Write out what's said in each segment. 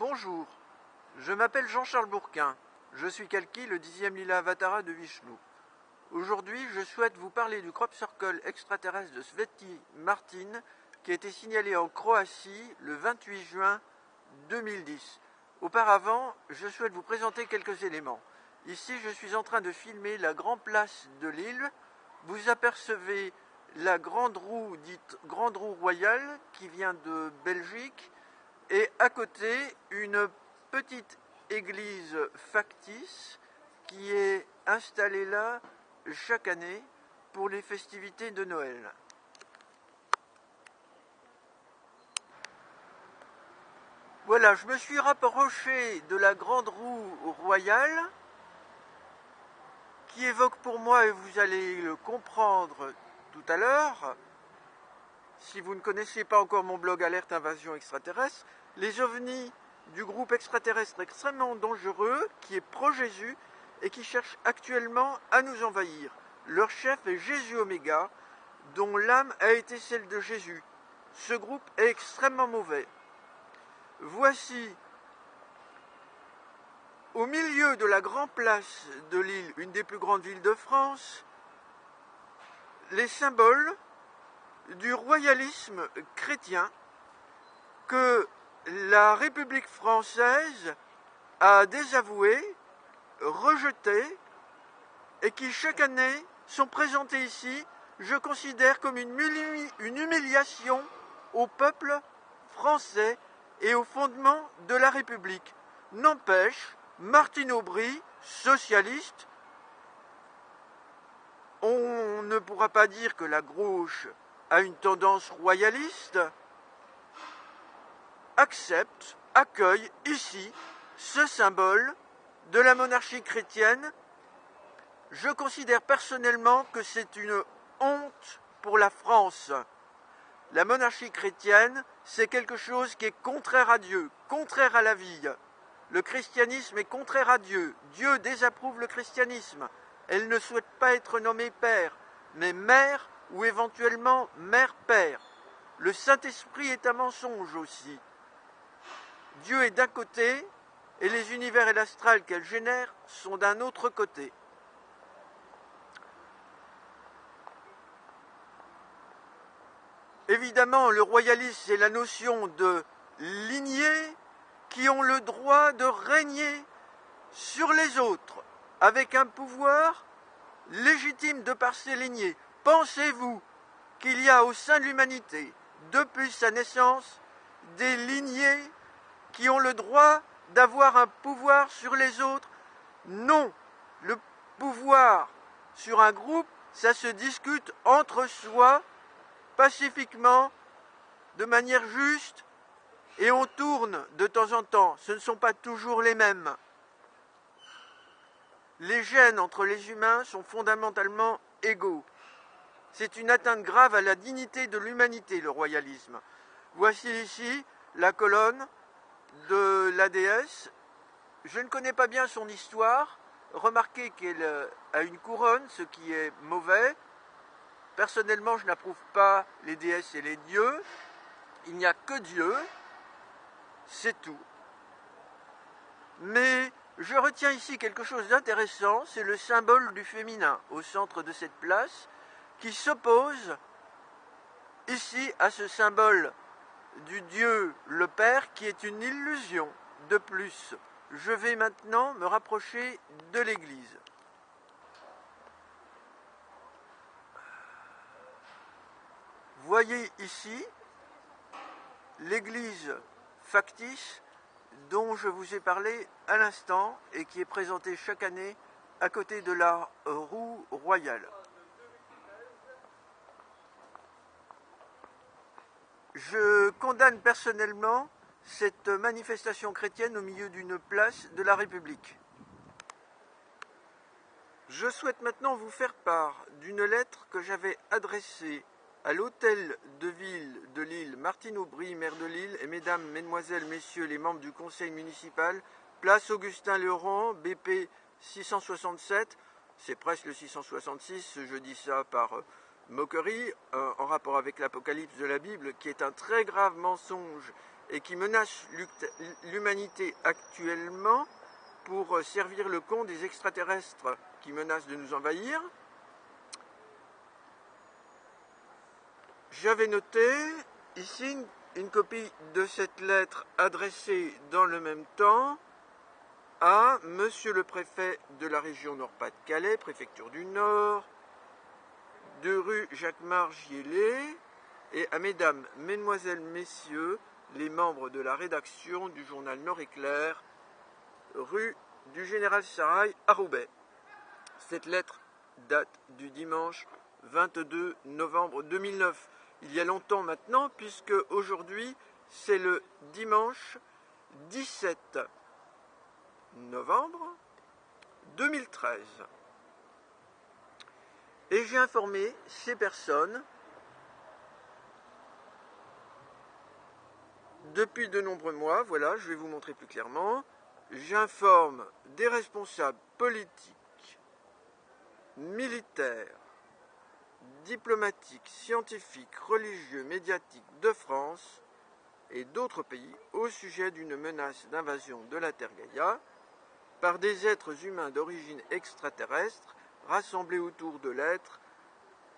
Bonjour, je m'appelle Jean-Charles Bourquin, je suis Kalki, le 10e Lila Avatara de Vishnu. Aujourd'hui, je souhaite vous parler du crop circle extraterrestre de Sveti Martin qui a été signalé en Croatie le 28 juin 2010. Auparavant, je souhaite vous présenter quelques éléments. Ici, je suis en train de filmer la grande place de l'île. Vous apercevez la grande roue, dite grande roue royale, qui vient de Belgique, et à côté, une petite église factice qui est installée là chaque année pour les festivités de Noël. Voilà, je me suis rapproché de la grande roue royale qui évoque pour moi, et vous allez le comprendre tout à l'heure, si vous ne connaissez pas encore mon blog Alerte Invasion Extraterrestre, les ovnis du groupe extraterrestre extrêmement dangereux qui est Pro-Jésus et qui cherche actuellement à nous envahir. Leur chef est Jésus Oméga, dont l'âme a été celle de Jésus. Ce groupe est extrêmement mauvais. Voici, au milieu de la grande place de l'île, une des plus grandes villes de France, les symboles du royalisme chrétien que la République française a désavoué, rejeté, et qui chaque année sont présentés ici, je considère comme une humiliation au peuple français et au fondement de la République. N'empêche, Martine Aubry, socialiste, on ne pourra pas dire que la gauche a une tendance royaliste, accepte, accueille ici ce symbole de la monarchie chrétienne. Je considère personnellement que c'est une honte pour la France. La monarchie chrétienne, c'est quelque chose qui est contraire à Dieu, contraire à la vie. Le christianisme est contraire à Dieu. Dieu désapprouve le christianisme. Elle ne souhaite pas être nommée père, mais mère ou éventuellement mère-père. Le Saint-Esprit est un mensonge aussi. Dieu est d'un côté et les univers et l'astral qu'elle génère sont d'un autre côté. Évidemment, le royalisme, c'est la notion de lignées qui ont le droit de régner sur les autres, avec un pouvoir légitime de par ces lignées. Pensez-vous qu'il y a au sein de l'humanité, depuis sa naissance, des lignées qui ont le droit d'avoir un pouvoir sur les autres? Non. Le pouvoir sur un groupe, ça se discute entre soi, pacifiquement, de manière juste, et on tourne de temps en temps. Ce ne sont pas toujours les mêmes. Les gènes entre les humains sont fondamentalement égaux. C'est une atteinte grave à la dignité de l'humanité, le royalisme. Voici ici la colonne de la déesse. Je ne connais pas bien son histoire. Remarquez qu'elle a une couronne, ce qui est mauvais. Personnellement, je n'approuve pas les déesses et les dieux. Il n'y a que Dieu. C'est tout. Mais je retiens ici quelque chose d'intéressant, c'est le symbole du féminin au centre de cette place, qui s'oppose ici à ce symbole du Dieu le Père, qui est une illusion de plus. Je vais maintenant me rapprocher de l'église. Voyez ici l'église factice dont je vous ai parlé à l'instant et qui est présentée chaque année à côté de la roue royale. Je condamne personnellement cette manifestation chrétienne au milieu d'une place de la République. Je souhaite maintenant vous faire part d'une lettre que j'avais adressée à l'hôtel de ville de l'île Martine Aubry, maire de l'île, et mesdames, mesdemoiselles, messieurs les membres du conseil municipal, place Augustin Leurent, BP 667, c'est presque le 666, je dis ça par moquerie, en rapport avec l'Apocalypse de la Bible, qui est un très grave mensonge et qui menace l'humanité actuellement pour servir le compte des extraterrestres qui menacent de nous envahir. J'avais noté ici une copie de cette lettre adressée dans le même temps à Monsieur le préfet de la région Nord-Pas-de-Calais, préfecture du Nord, de rue Jacquemart-Giellet, et à Mesdames, Mesdemoiselles, Messieurs, les membres de la rédaction du journal Nord-Éclair, rue du Général Sarail à Roubaix. Cette lettre date du dimanche 22 novembre 2009. Il y a longtemps maintenant, puisque aujourd'hui, c'est le dimanche 17 novembre 2013. Et j'ai informé ces personnes depuis de nombreux mois. Voilà, je vais vous montrer plus clairement. J'informe des responsables politiques, militaires, diplomatiques, scientifiques, religieux, médiatiques de France et d'autres pays au sujet d'une menace d'invasion de la Terre Gaïa par des êtres humains d'origine extraterrestre rassemblés autour de l'être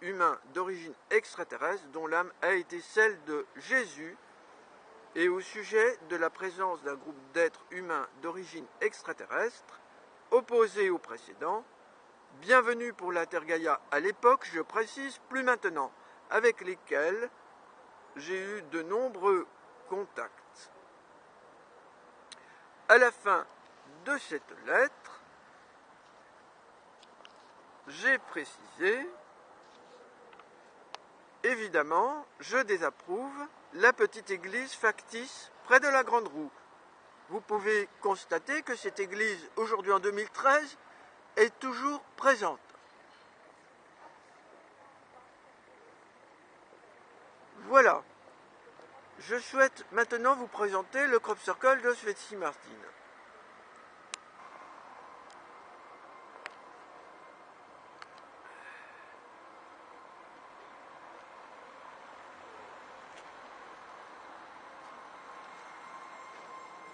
humain d'origine extraterrestre dont l'âme a été celle de Jésus, et au sujet de la présence d'un groupe d'êtres humains d'origine extraterrestre opposés aux précédents. Bienvenue pour la Terre Gaïa à l'époque, je précise, plus maintenant, avec lesquels j'ai eu de nombreux contacts. À la fin de cette lettre, j'ai précisé, évidemment, je désapprouve la petite église factice près de la Grande Roue. Vous pouvez constater que cette église, aujourd'hui en 2013, est toujours présente. Voilà. Je souhaite maintenant vous présenter le Crop Circle de Svetsi Martin.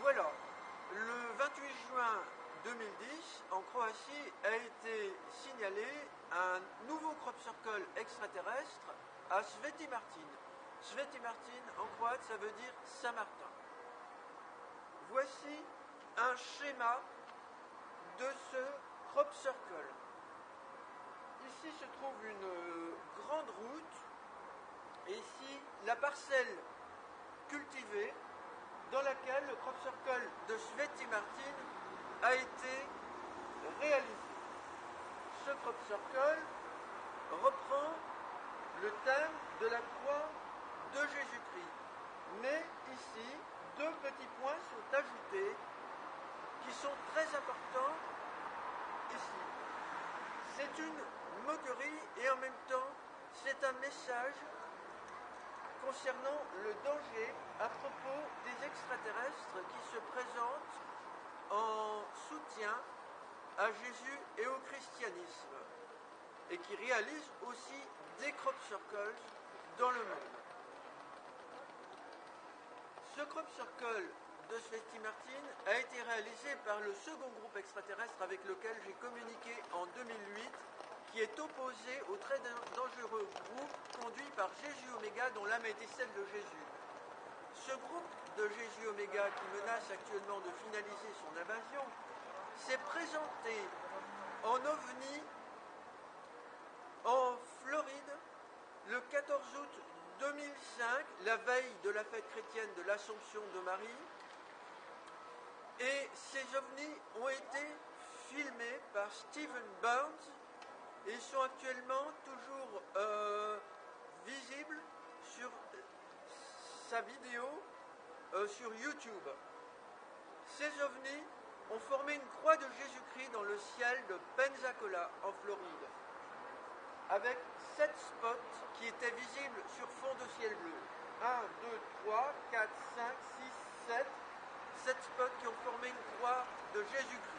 Voilà. Le 28 juin 2010, en Croatie, a été signalé un nouveau Crop Circle extraterrestre à Sveti Martin. Sveti Martin, en croate, ça veut dire Saint-Martin. Voici un schéma de ce Crop Circle. Ici se trouve une grande route, et ici la parcelle cultivée dans laquelle le Crop Circle de Sveti Martin a été réalisé. Ce Crop Circle reprend le thème de la croix de Jésus-Christ. Mais ici, deux petits points sont ajoutés qui sont très importants ici. C'est une moquerie et en même temps, c'est un message concernant le danger à propos des extraterrestres qui se présentent en soutien à Jésus et au christianisme et qui réalisent aussi des crop circles dans le monde. Ce crop circle de Sveti Martin a été réalisé par le second groupe extraterrestre avec lequel j'ai communiqué en 2008, qui est opposé au très dangereux groupe conduit par Jésus Oméga, dont l'âme a été celle de Jésus. Ce groupe de Jésus Oméga, qui menace actuellement de finaliser son invasion, s'est présenté en OVNI en Floride le 14 août 2005, la veille de la fête chrétienne de l'Assomption de Marie, et ces ovnis ont été filmés par Stephen Burns et sont actuellement toujours visibles sur sa vidéo sur YouTube. Ces ovnis ont formé une croix de Jésus-Christ dans le ciel de Pensacola en Floride, avec 7 spots qui étaient visibles sur fond de ciel bleu. 1, 2, 3, 4, 5, 6, 7. 7 spots qui ont formé une croix de Jésus-Christ.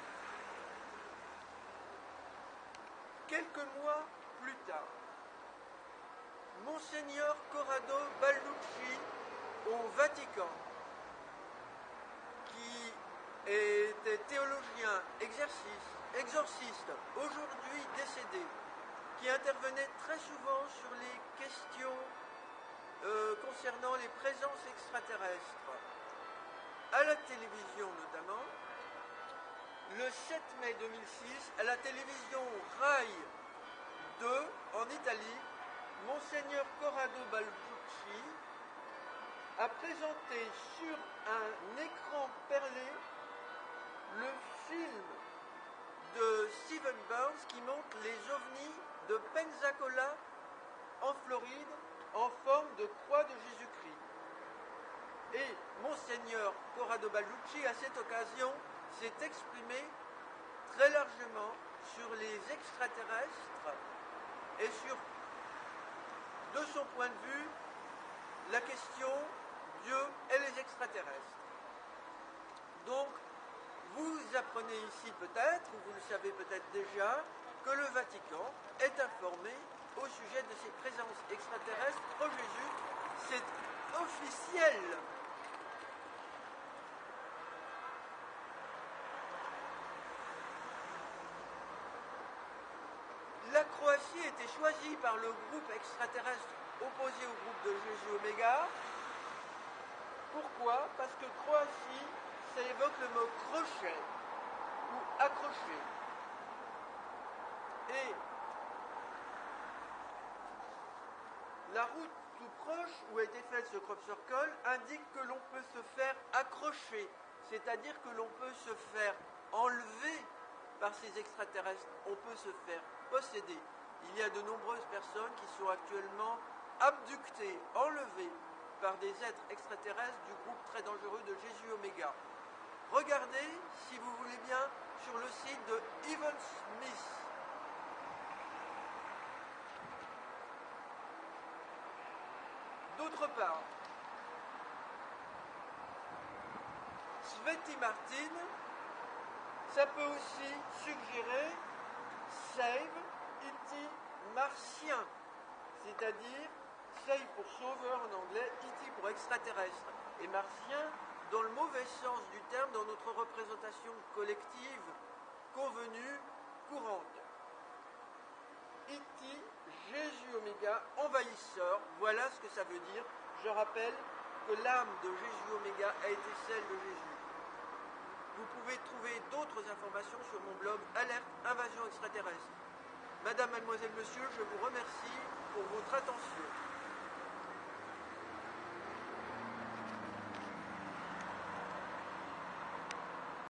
Quelques mois plus tard, Monseigneur Corrado Balducci au Vatican un exorciste, aujourd'hui décédé, qui intervenait très souvent sur les questions concernant les présences extraterrestres, à la télévision notamment. Le 7 mai 2006, à la télévision Rai 2 en Italie, Monseigneur Corrado Balducci a présenté sur un écran perlé le film de Stephen Burns qui montre les ovnis de Pensacola en Floride en forme de croix de Jésus-Christ. Et Monseigneur Corrado Balducci, à cette occasion, s'est exprimé très largement sur les extraterrestres et sur, de son point de vue, la question Dieu et les extraterrestres. Donc, vous apprenez ici peut-être, ou vous le savez peut-être déjà, que le Vatican est informé au sujet de ces présences extraterrestres pro Jésus. C'est officiel. La Croatie a été choisie par le groupe extraterrestre opposé au groupe de Jésus Oméga. Pourquoi? Parce que Croatie, ça évoque le mot crochet ou accroché. Et la route tout proche où a été fait ce crop circle indique que l'on peut se faire accrocher, c'est-à-dire que l'on peut se faire enlever par ces extraterrestres, on peut se faire posséder. Il y a de nombreuses personnes qui sont actuellement abductées, enlevées par des êtres extraterrestres du groupe très dangereux de Jésus Oméga. Regardez, si vous voulez bien, sur le site de Evan Smith. D'autre part, Sveti Martin, ça peut aussi suggérer Save E.T. martien, c'est-à-dire Save pour sauveur en anglais, E.T. pour extraterrestre, et martien dans le mauvais sens du terme dans notre représentation collective convenue, courante. E.T., Jésus Oméga, envahisseur, voilà ce que ça veut dire. Je rappelle que l'âme de Jésus Oméga a été celle de Jésus. Vous pouvez trouver d'autres informations sur mon blog Alerte Invasion Extraterrestre. Madame, mademoiselle, monsieur, je vous remercie pour votre attention.